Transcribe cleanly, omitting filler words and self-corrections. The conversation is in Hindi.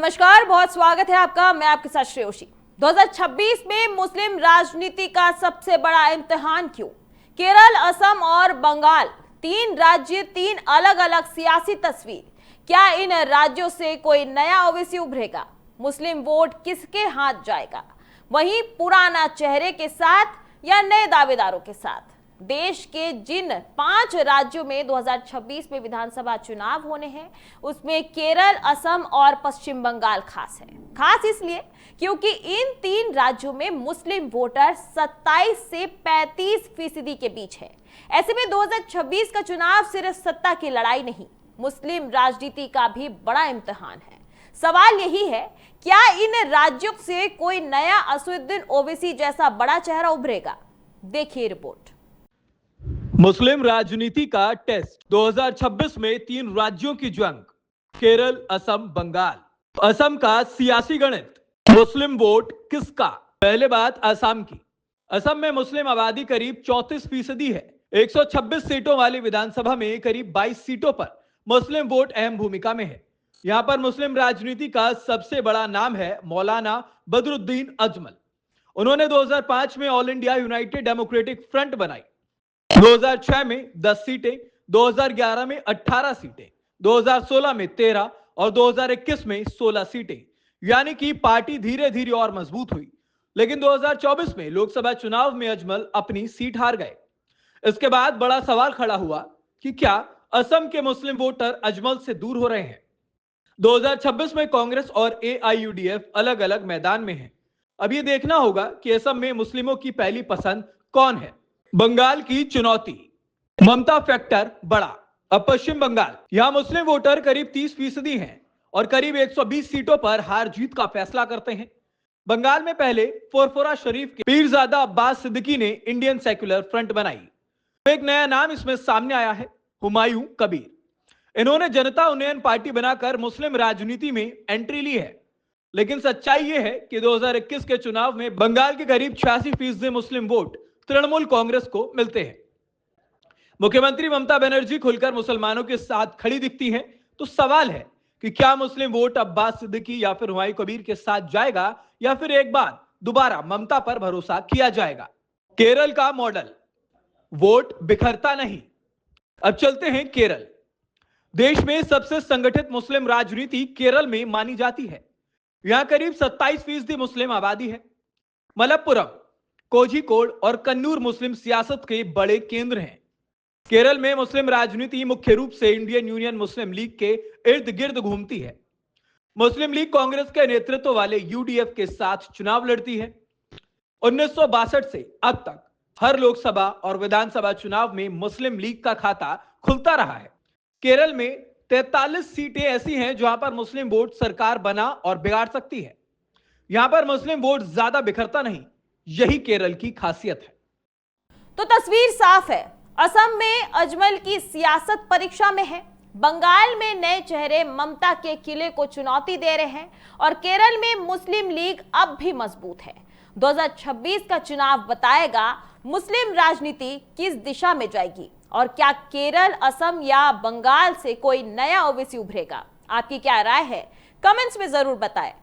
नमस्कार, बहुत स्वागत है आपका। मैं आपके साथ श्रेयोशी। 2026 में मुस्लिम राजनीति का सबसे बड़ा इम्तिहान क्यों? केरल, असम और बंगाल, तीन राज्य, तीन अलग अलग सियासी तस्वीर। क्या इन राज्यों से कोई नया ओवैसी उभरेगा? मुस्लिम वोट किसके हाथ जाएगा? वहीं पुराना चेहरे के साथ या नए दावेदारों के साथ? देश के जिन 5 राज्यों में 2026 में विधानसभा चुनाव होने हैं, उसमें केरल, असम और पश्चिम बंगाल खास है। खास इसलिए क्योंकि इन 3 राज्यों में मुस्लिम वोटर 27 से 35% के बीच है। ऐसे में 2026 का चुनाव सिर्फ सत्ता की लड़ाई नहीं, मुस्लिम राजनीति का भी बड़ा इम्तिहान है। सवाल यही है, क्या इन राज्यों से कोई नया असदुद्दीन ओवैसी जैसा बड़ा चेहरा उभरेगा? देखिए रिपोर्ट। मुस्लिम राजनीति का टेस्ट 2026 में 3 राज्यों की जंग, केरल, असम, बंगाल। असम का सियासी गणित, मुस्लिम वोट किसका? पहले बात असम की। असम में मुस्लिम आबादी करीब 34% है। 126 सीटों वाली विधानसभा में करीब 22 सीटों पर मुस्लिम वोट अहम भूमिका में है। यहां पर मुस्लिम राजनीति का सबसे बड़ा नाम है मौलाना बदरुद्दीन अजमल। उन्होंने 2005 में all India United democratic front बनाई। 2006 में 10 सीटें, 2011 में 18 सीटें, 2016 में 13 और 2021 में 16 सीटें। यानी कि पार्टी धीरे धीरे और मजबूत हुई। लेकिन 2024 में लोकसभा चुनाव में अजमल अपनी सीट हार गए। इसके बाद बड़ा सवाल खड़ा हुआ कि क्या असम के मुस्लिम वोटर अजमल से दूर हो रहे हैं? 2026 में कांग्रेस और एआईयूडीएफ अलग अलग मैदान में हैं। अब यह देखना होगा कि असम में मुस्लिमों की पहली पसंद कौन है। बंगाल की चुनौती, ममता फैक्टर बड़ा। अब पश्चिम बंगाल, यहां मुस्लिम वोटर करीब 30% हैं और करीब 120 सीटों पर हार जीत का फैसला करते हैं। बंगाल में पहले फुरफुरा शरीफ के पीरजादा अब्बास सिद्दीकी ने इंडियन सेक्युलर फ्रंट बनाई। एक नया नाम इसमें सामने आया है, हुमायूं कबीर। इन्होंने जनता उन्नयन पार्टी बनाकर मुस्लिम राजनीति में एंट्री ली है। लेकिन सच्चाई यह है कि 2021 के चुनाव में बंगाल के करीब 86% मुस्लिम वोट तृणमूल कांग्रेस को मिलते हैं। मुख्यमंत्री ममता बनर्जी खुलकर मुसलमानों के साथ खड़ी दिखती हैं, तो सवाल है कि क्या मुस्लिम वोट अब्बास सिद्दीकी या फिर हुमायूं कबीर के साथ जाएगा या फिर एक बार दोबारा ममता पर भरोसा किया जाएगा। केरल का मॉडल, वोट बिखरता नहीं। अब चलते हैं केरल। देश में सबसे संगठित मुस्लिम राजनीति केरल में मानी जाती है। यहां करीब 27% मुस्लिम आबादी है। मलप्पुरम, कोझिकोड और कन्नूर मुस्लिम सियासत के बड़े केंद्र हैं। केरल में मुस्लिम राजनीति मुख्य रूप से इंडियन यूनियन मुस्लिम लीग के इर्द गिर्द घूमती है। मुस्लिम लीग कांग्रेस के नेतृत्व वाले यूडीएफ के साथ चुनाव लड़ती है। 1962 से अब तक हर लोकसभा और विधानसभा चुनाव में मुस्लिम लीग का खाता खुलता रहा है। केरल में 43 सीटें ऐसी हैं जहां पर मुस्लिम वोट सरकार बना और बिगाड़ सकती है। यहां पर मुस्लिम वोट ज्यादा बिखरता नहीं, यही केरल की खासियत है। तो तस्वीर साफ है, असम में अजमल की सियासत परीक्षा में है, बंगाल में नए चेहरे ममता के किले को चुनौती दे रहे हैं और केरल में मुस्लिम लीग अब भी मजबूत है। 2026 का चुनाव बताएगा मुस्लिम राजनीति किस दिशा में जाएगी और क्या केरल, असम या बंगाल से कोई नया ओवैसी उभरेगा। आपकी क्या राय है, कमेंट्स में जरूर बताएं।